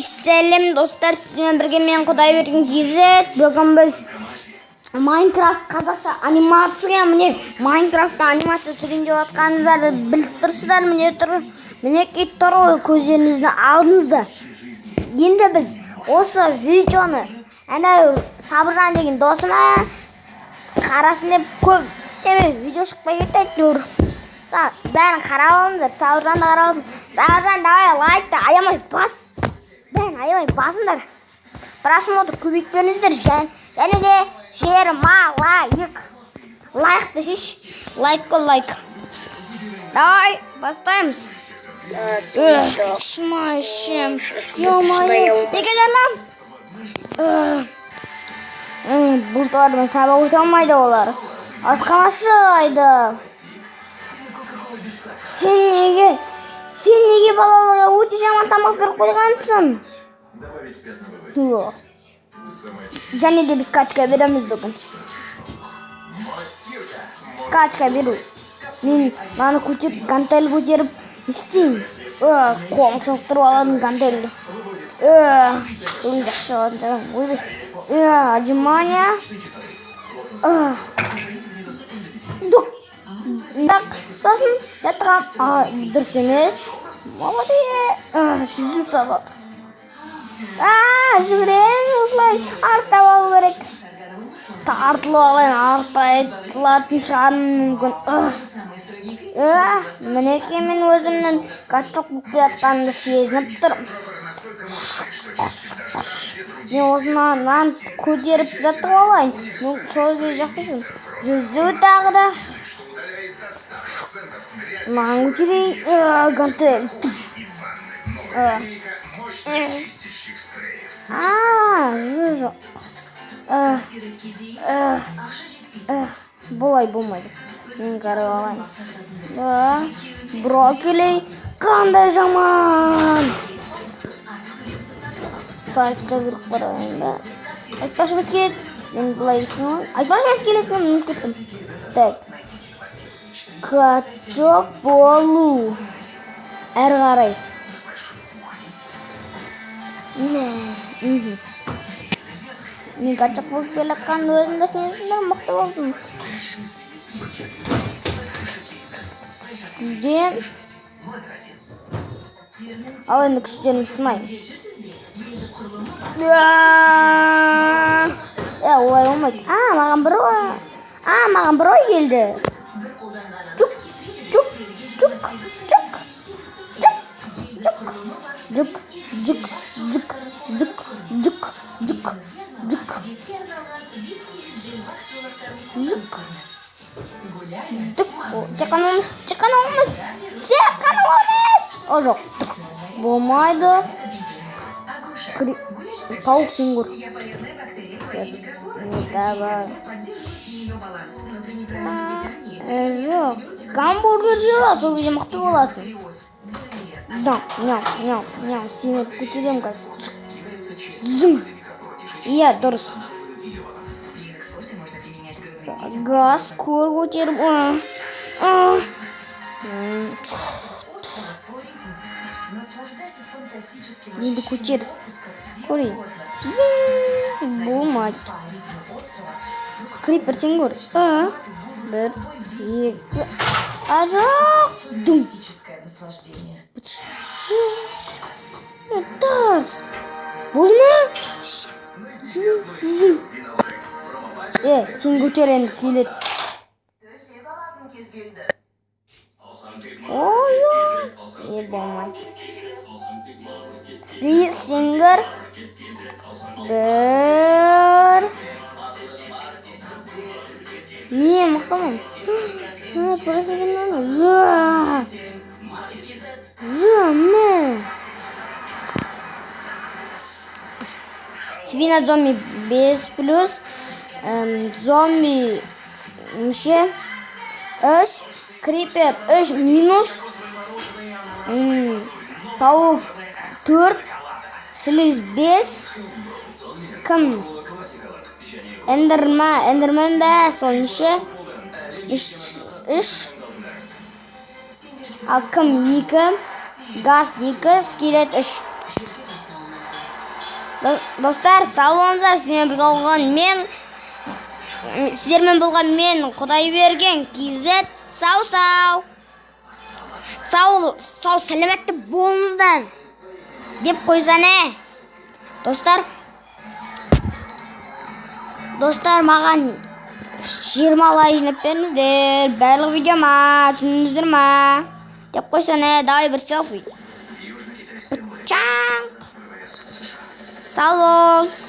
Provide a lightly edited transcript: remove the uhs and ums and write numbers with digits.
Selam dostlar, sizinle birge men Құдайберген Гизет. Бүгін біз Майнкрафт қазақша анимация, міне Майнкрафтта анимация түсірейін деп жатқаныңыздарды біліп тұрсыздар. Мінекей тұр ғой, көздеріңізді алдыңызда. Енді біз осы видеоны Сабыржан деген досыма қарасын деп көп видео шықпай кетті. Бәрін қарап алыңыздар, Сабыржан да қарап алсын. Сабыржан, давай лайкты аямай бас. Бәрін аямай басыңдар. Просмотр көбейіп беріңіздер. Және де 20 лайк. Лайкты шеш. Лайк. Давай, бастаймыз. Шмайшым. Ё-моё. Неге жармам? Бұл тұрдың сабақ өте алмайды олар. Асқанашайды. Сен неге балаларға өте жаман тамақ беріп қойғансың? Және де біз качка береміз бүгін. Качка беру. Мен маны көтеріп, гантель көтеріп істеймін. Қолым шоқтырып аладым гантельді. Отжимания. Сосын жатқан дұрыс емес. Молодец. Жүзу сабақ. Жүгірен осылай артап алу керек. Артылу алайын, артылатын шығарым мүмкін. Мінеке мен өзімнің качок болып жатқанымды сезініп тұрмын. Мен осынан көтеріп жатып алайын. Сол кезде жақсы жүрмін. Жүзу тағы да. Маған көтерейін гантель. Жоқ. Болай болмайды. Мен қарап алайын. Брокколи қандай жаман. Сайтқа кіріп қарайын ба. Айтпашымыз келеді. Мен бұлай ісін. Айтпашымыз келеді. Мен ұмытып кеттім. Так. Качок болу. Әрі қарай. Мен качок болып келатқан өзімді сенсіңдер мықты болсын. Күзден. Ал енді күштерін сынайым. Олай болмайды. Маған бір ой келді. Чекан olmaz. О, жоқ. Болмайды. Паук сеңгір. Жоқ. Гамбургер жеу, сол кезде мықты боласың. Ням, сені көтерем қазір. Зым. Иә, дұрыс. Газ, көр көтеріп. Енді көтер. Көрейін. Зым. Болмайды. Крипер сен көр. Бір, екі. Жоқ. Дым. Тарс. Болма. Сен көтер енді келеді. Болмайды. Сеңгір. Бір. Мен мықтымын. Просто жаман. Жаман. Свина зомби 5+. Зомби неше? 3. Крипер 3-. Паук 4. Слиз 5. Кім? Эндермен бә, сол неше? 3. Ал кім 2. Газ 2. Скелет 3. Достар, сау болыңыздар. Сіздермен болған мен Құдайберген KZ. Сау сәлеметті болыңыздар деп қойсаң достар маған 20 лайк жинап беріңіздер барлық видеома, түсіндіңіздер ма деп қойсаң давай бір селфи. Сау бол.